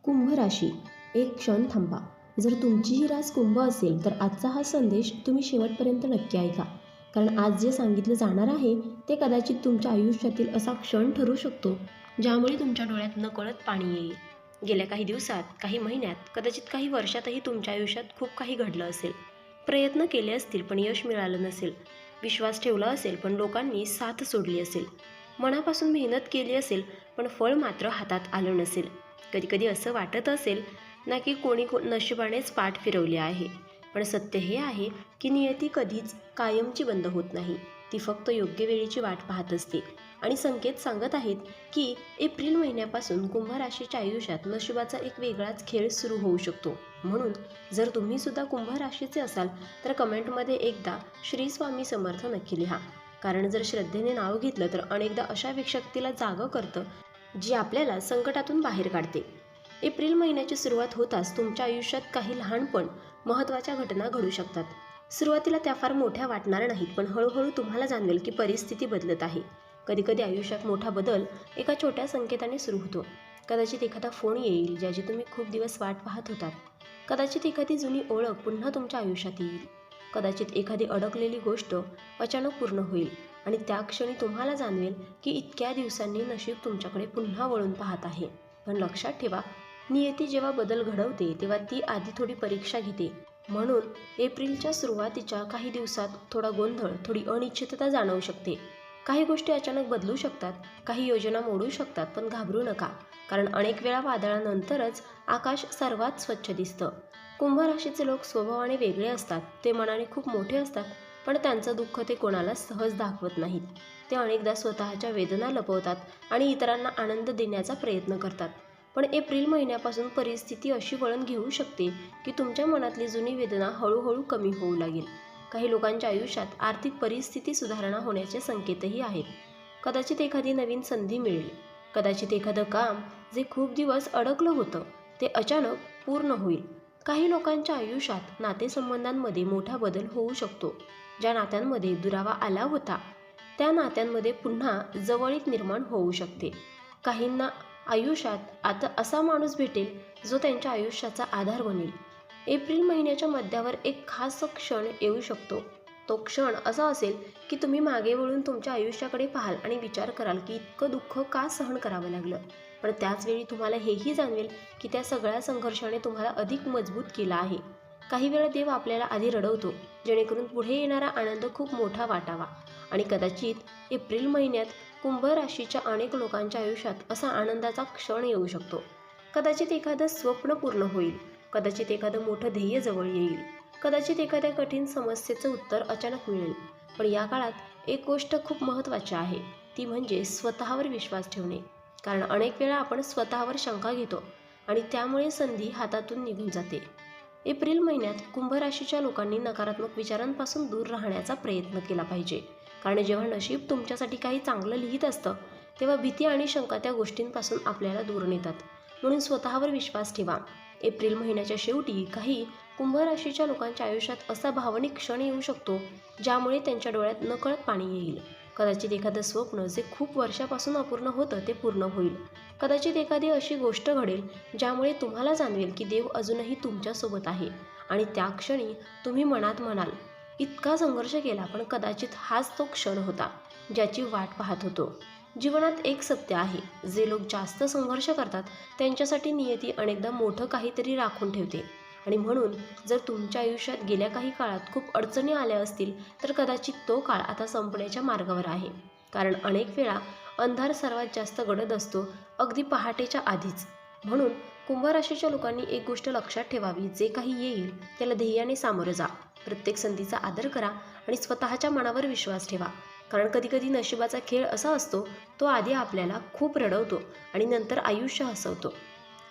कुंभ राशी, एक क्षण थांबा. जर तुमची ही रास कुंभ असेल तर आजचा हा संदेश तुम्ही शेवटपर्यंत नक्की ऐका. कारण आज जे सांगितलं जाणार आहे ते कदाचित तुमच्या आयुष्यातील असा क्षण ठरू शकतो ज्यामुळे तुमच्या डोळ्यात नकळत पाणी येईल. गेल्या काही दिवसात, काही महिन्यात, कदाचित काही वर्षातही तुमच्या आयुष्यात खूप काही घडलं असेल. प्रयत्न केले असतील पण यश मिळालं नसेल. विश्वास ठेवला असेल पण लोकांनी साथ सोडली असेल. मनापासून मेहनत केली असेल पण फळ मात्र हातात आलं नसेल. कधीकधी असं वाटत असेल ना की कोणी नशिबानेच पाठ फिरवली आहे. पण सत्य हे आहे की नियती कधीच कायमची बंद होत नाही. ती फक्त योग्य वेळेची वाट पाहत असते. आणि संकेत सांगत आहेत की एप्रिल महिन्यापासून कुंभ राशीच्या आयुष्यात नशिबाचा एक वेगळाच खेळ सुरू होऊ शकतो. म्हणून जर तुम्ही सुद्धा कुंभ राशीचे असाल तर कमेंटमध्ये एकदा श्री स्वामी समर्थ नक्की लिहा. कारण जर श्रद्धेने नाव घेतलं तर अनेकदा अशा शक्तीला जागं करतं जी आपल्याला संकटातून बाहेर काढते. एप्रिल महिन्याची सुरुवात होताच तुमच्या आयुष्यात काही लहान पण महत्त्वाच्या घटना घडू शकतात. सुरुवातीला त्या फार मोठ्या वाटणार नाहीत, पण हळूहळू तुम्हाला जाणवेल की परिस्थिती बदलत आहे. कधीकधी आयुष्यात मोठा बदल एका छोट्या संकेताने सुरू होतो. कदाचित एखादा फोन येईल ज्याची तुम्ही खूप दिवस वाट पाहत होतात. कदाचित एखादी जुनी ओळख पुन्हा तुमच्या आयुष्यात येईल. कदाचित एखादी अडकलेली गोष्ट अचानक पूर्ण होईल आणि त्या क्षणी तुम्हाला जाणवेल की इतक्या दिवसांनी नशीब तुमच्याकडे पुन्हा वळून पाहत आहे. पण लक्षात ठेवा, नियती जेव्हा बदल घडवते तेव्हा ती आधी थोडी परीक्षा घेते. म्हणून एप्रिलच्या सुरुवातीच्या काही दिवसात थोडा गोंधळ, थोडी अनिश्चितता जाणवू शकते. काही गोष्टी अचानक बदलू शकतात, काही योजना मोडू शकतात. पण घाबरू नका, कारण अनेक वेळा वादळानंतरच आकाश सर्वात स्वच्छ दिसतं. कुंभ राशीचे लोक स्वभावाने वेगळे असतात. ते मनाने खूप मोठे असतात, पण त्यांचं दुःख ते कोणाला सहज दाखवत नाहीत. ते अनेकदा स्वतःच्या वेदना लपवतात आणि इतरांना आनंद देण्याचा प्रयत्न करतात. पण एप्रिल महिन्यापासून परिस्थिती अशी वळण घेऊ शकते की तुमच्या मनातली जुनी वेदना हळूहळू कमी होऊ लागेल. काही लोकांच्या आयुष्यात आर्थिक परिस्थिती सुधारणा होण्याचे संकेतही आहेत. कदाचित एखादी नवीन संधी मिळेल. कदाचित एखादं काम जे खूप दिवस अडकलं होतं ते अचानक पूर्ण होईल. काही लोकांच्या आयुष्यात नातेसंबंधांमध्ये मोठा बदल होऊ शकतो. ज्या नात्यांमध्ये दुरावा आला होता त्या नात्यांमध्ये पुन्हा जवळीक निर्माण होऊ शकते. काहींना आयुष्यात आता असा माणूस भेटेल जो त्यांच्या आयुष्याचा आधार बनेल. एप्रिल महिन्याच्या मध्यावर एक खास क्षण येऊ शकतो. तो क्षण असा असेल की तुम्ही मागे वळून तुमच्या आयुष्याकडे पाहाल आणि विचार कराल की इतकं दुःख का सहन करावं लागलं. पण त्याचवेळी तुम्हाला हेही जाणवेल की त्या सगळ्या संघर्षाने तुम्हाला अधिक मजबूत केला आहे. काही वेळा देव आपल्याला आधी रडवतो जेणेकरून पुढे येणारा आनंद खूप मोठा वाटावा. आणि कदाचित एप्रिल महिन्यात कुंभ राशीच्या अनेक लोकांच्या आयुष्यात असा आनंदाचा क्षण येऊ शकतो. कदाचित एखादं स्वप्न पूर्ण होईल. कदाचित एखादं मोठं ध्येय जवळ येईल. कदाचित एखाद्या कठीण समस्येचं उत्तर अचानक मिळेल. पण या काळात एक गोष्ट खूप महत्त्वाची आहे, ती म्हणजे स्वतःवर विश्वास ठेवणे. कारण अनेक वेळा आपण स्वतःवर शंका घेतो आणि त्यामुळे संधी हातातून निघून जाते. एप्रिल महिन्यात कुंभ राशीच्या लोकांनी नकारात्मक विचारांपासून दूर राहण्याचा प्रयत्न केला पाहिजे. कारण जेव्हा नशीब तुमच्यासाठी काही चांगलं लिहित असतं तेव्हा भीती आणि शंका त्या गोष्टींपासून आपल्याला दूर नेतात. म्हणून स्वतःवर विश्वास ठेवा. एप्रिल महिन्याच्या शेवटी काही कुंभ राशीच्या लोकांच्या आयुष्यात असा भावनिक क्षण येऊ शकतो ज्यामुळे त्यांच्या डोळ्यात नकळत पाणी येईल. कदाचित एखादं स्वप्न जे खूप वर्षापासून अपूर्ण होतं ते पूर्ण होईल. कदाचित एखादी अशी गोष्ट घडेल ज्यामुळे तुम्हाला जाणवेल की देव अजूनही तुमच्यासोबत आहे. आणि त्या क्षणी तुम्ही मनात म्हणाल, इतका संघर्ष केला पण कदाचित हाच तो क्षण होता ज्याची वाट पाहत होतो. जीवनात एक सत्य आहे, जे लोक जास्त संघर्ष करतात त्यांच्यासाठी नियती अनेकदा मोठं काहीतरी राखून ठेवते. आणि म्हणून जर तुमच्या आयुष्यात गेल्या काही काळात खूप अडचणी आल्या असतील तर कदाचित तो काळ आता संपण्याच्या मार्गावर आहे. कारण अनेक वेळा अंधार सर्वात जास्त गडद असतो अगदी पहाटेच्या आधीच. म्हणून कुंभ राशीच्या लोकांनी एक गोष्ट लक्षात ठेवावी, जे काही येईल त्याला ध्येयाने सामोरं जा. प्रत्येक संधीचा आदर करा आणि स्वतःच्या मनावर विश्वास ठेवा. कारण कधीकधी नशिबाचा खेळ असा असतो, तो आधी आपल्याला खूप रडवतो आणि नंतर आयुष्य हसवतो.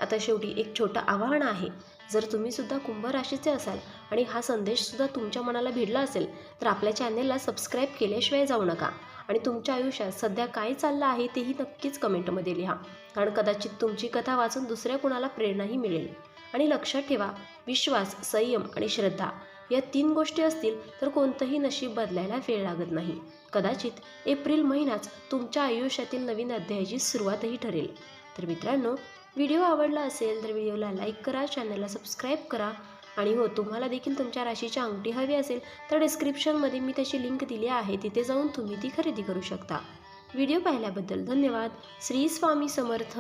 आता शेवटी एक छोटं आवाहन आहे. जर तुम्ही सुद्धा कुंभ राशीचे असाल आणि हा संदेशसुद्धा तुमच्या मनाला भिडला असेल तर आपल्या चॅनेलला सबस्क्राईब केल्याशिवाय जाऊ नका. आणि तुमच्या आयुष्यात सध्या काय चाललं आहे तेही नक्कीच कमेंटमध्ये लिहा. कारण कदाचित तुमची कथा वाचून दुसऱ्या कुणाला प्रेरणाही मिळेल. आणि लक्षात ठेवा, विश्वास, संयम आणि श्रद्धा या 3 गोष्टी असतील तर कोणतंही नशीब बदलायला वेळ लागत नाही. कदाचित एप्रिल महिनाच तुमच्या आयुष्यातील नवीन अध्यायाची सुरुवातही ठरेल. तर मित्रांनो, व्हिडिओ आवडला असेल तर व्हिडिओला लाईक करा, चॅनलला सबस्क्राईब करा आणि हो, तुम्हाला देखील तुमच्या राशीची अंगठी हवी असेल तर डिस्क्रिप्शनमध्ये मी त्याची लिंक दिली आहे, तिथे जाऊन तुम्ही ती खरेदी करू शकता. व्हिडिओ पाहिल्याबद्दल धन्यवाद. श्री स्वामी समर्थ.